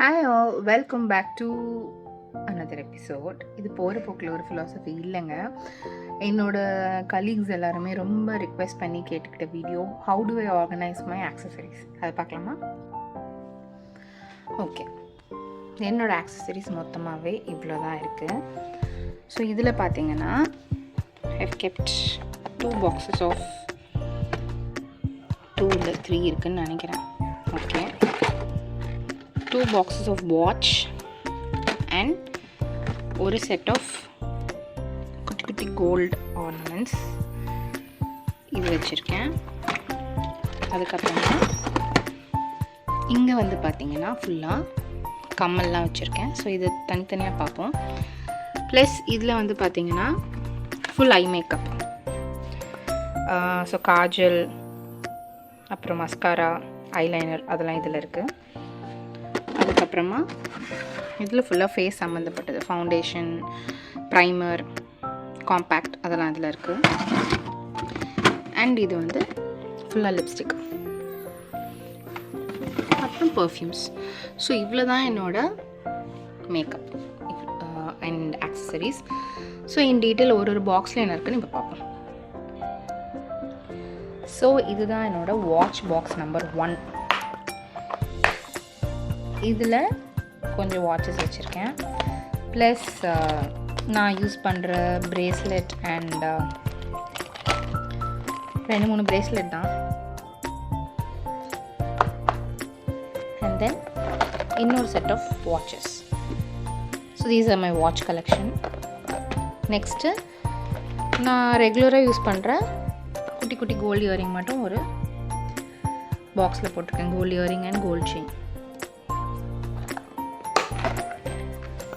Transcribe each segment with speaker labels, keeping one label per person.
Speaker 1: Hi all, welcome back to another episode. இது போகிற போக்கில் ஒரு ஃபிலாசபி இல்லைங்க. என்னோடய கலீக்ஸ் எல்லாருமே ரொம்ப ரிக்வெஸ்ட் பண்ணி கேட்டுக்கிட்ட video, how to I organise my accessories, அதை பார்க்கலாமா? ஓகே, என்னோடய ஆக்சசரிஸ் மொத்தமாகவே இவ்வளோ தான் இருக்குது. ஸோ இதில் பார்த்தீங்கன்னா ஐவ் கெப்ட் 2 boxes ஆஃப் 2 இல்லை 3 இருக்குதுன்னு நினைக்கிறேன். Okay, 2 boxes of watch and ஒரு செட் ஆஃப் குட்டி குட்டி கோல்டு ஆர்னமெண்ட்ஸ் இது வச்சுருக்கேன். அதுக்கப்புறமா இங்கே வந்து பார்த்திங்கன்னா ஃபுல்லாக கம்மல்லாம் வச்சுருக்கேன். ஸோ இது தனித்தனியாக பார்ப்போம். ப்ளஸ் இதில் வந்து பார்த்திங்கன்னா full eye makeup, so Kajal, அப்புறம் மஸ்காரா, ஐலைனர் அதெல்லாம் இதில் இருக்குது. அதுக்கப்புறமா இதில் ஃபுல்லாக ஃபேஸ் சம்மந்தப்பட்டது, ஃபவுண்டேஷன், ப்ரைமர், காம்பேக்ட் அதெல்லாம் இதில் இருக்குது. அண்ட் இது வந்து ஃபுல்லாக லிப்ஸ்டிக், அப்புறம் பர்ஃப்யூம்ஸ். ஸோ இவ்வளோ தான் என்னோடய makeup and accessories. So in detail ஒரு பாக்ஸில் என்ன இருக்குன்னு இப்போ பார்ப்போம். ஸோ இதுதான் என்னோடய வாட்ச் பாக்ஸ் நம்பர் 1. இதில் கொஞ்சம் வாட்சஸ் வச்சுருக்கேன். ப்ளஸ் நான் யூஸ் பண்ணுற ப்ரேஸ்லெட் அண்ட் 2-3 ப்ரேஸ்லெட் தான். அண்ட் தென் இன்னொரு set of watches. So these are my watch collection. Next நான் ரெகுலராக யூஸ் பண்ணுற குட்டி குட்டி கோல்டு இயரிங் மட்டும் ஒரு பாக்ஸில் போட்டிருக்கேன். Gold earring and gold chain.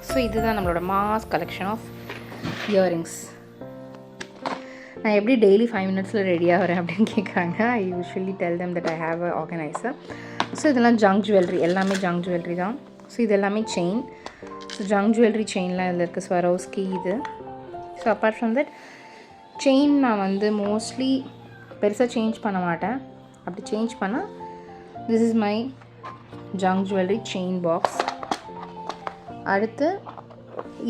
Speaker 1: So இதுதான் நம்மளோட மாஸ் கலெக்ஷன் ஆஃப் இயரிங்ஸ். நான் எப்படி டெய்லி 5 minutesல ரெடியாக வரேன் அப்படின்னு கேட்குறாங்க. ஐ usually tell them that I have a organiser. So இதெல்லாம் ஜங்க் ஜுவல்லரி, எல்லாமே ஜங்க் ஜுவல்லரி தான். ஸோ இது எல்லாமே செயின். ஸோ ஜங்க் ஜுவல்லரி செயின்லாம் இதில் இருக்குது. ஸ்வரோஸ்கி இது. So apart from that chain நான் வந்து மோஸ்ட்லி பெருசாக சேஞ்ச் பண்ண மாட்டேன். அப்படி சேஞ்ச் பண்ணால் this is my junk jewellery chain box. அடுத்து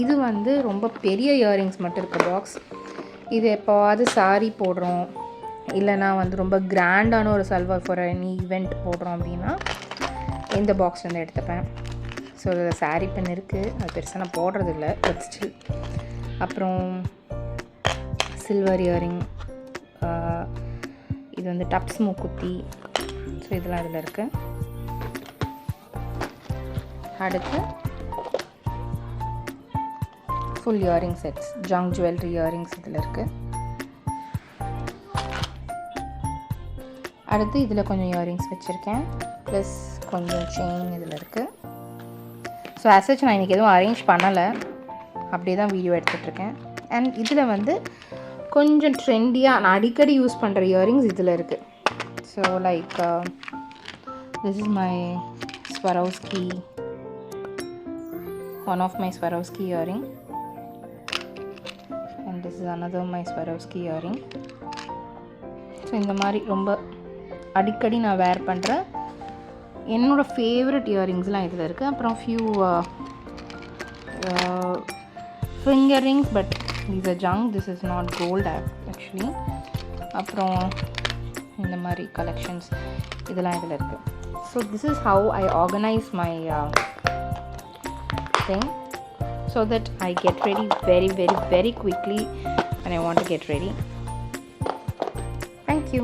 Speaker 1: இது வந்து ரொம்ப பெரிய இயரிங்ஸ் மட்டும் இருக்க பாக்ஸ். இது எப்போவாவது சாரீ போடுறோம், இல்லைனா வந்து ரொம்ப கிராண்டான ஒரு சல்வார் ஃபார் எனி ஈவெண்ட் போடுறோம் அப்படின்னா இந்த பாக்ஸ் வந்து எடுத்துப்பேன். ஸோ இதில் சாரீ பென் இருக்குது, அது பெருசாக நான் போடுறதில்ல, பட் ஸ்டில். அப்புறம் சில்வர் இயரிங், இது வந்து டப்ஸ் மூக்குத்தி. ஸோ இதெல்லாம் இதில் இருக்குது. அடுத்து full earring sets, junk jewellery earrings இதில் இருக்குது. அடுத்து இதில் கொஞ்சம் இயரிங்ஸ் வச்சுருக்கேன். ப்ளஸ் கொஞ்சம் செயின் இதில் இருக்குது. ஸோ ஆஸ் நான் இன்றைக்கி எதுவும் அரேஞ்ச் பண்ணலை, அப்படியே தான் வீடியோ எடுத்துகிட்ருக்கேன். அண்ட் இதில் வந்து கொஞ்சம் ட்ரெண்டியாக நான் அடிக்கடி யூஸ் பண்ணுற இயரிங்ஸ் இதில் இருக்குது. So like this is my Swarovski, one of my Swarovski earring. And this is another my Swarovski earring. So இந்த மாதிரி ரொம்ப அடிக்கடி நான் வேர் பண்ணுற என்னோடய ஃபேவரட் இயரிங்ஸ்லாம் இதில் இருக்குது. அப்புறம் few finger rings, but these are junk, this is not gold actually. அப்புறம் இந்த மாதிரி கலெக்ஷன்ஸ் இதெல்லாம் இதில் இருக்குது. So this is how I organize my thing so that I get ready very very very quickly when I want to get ready. Thank you.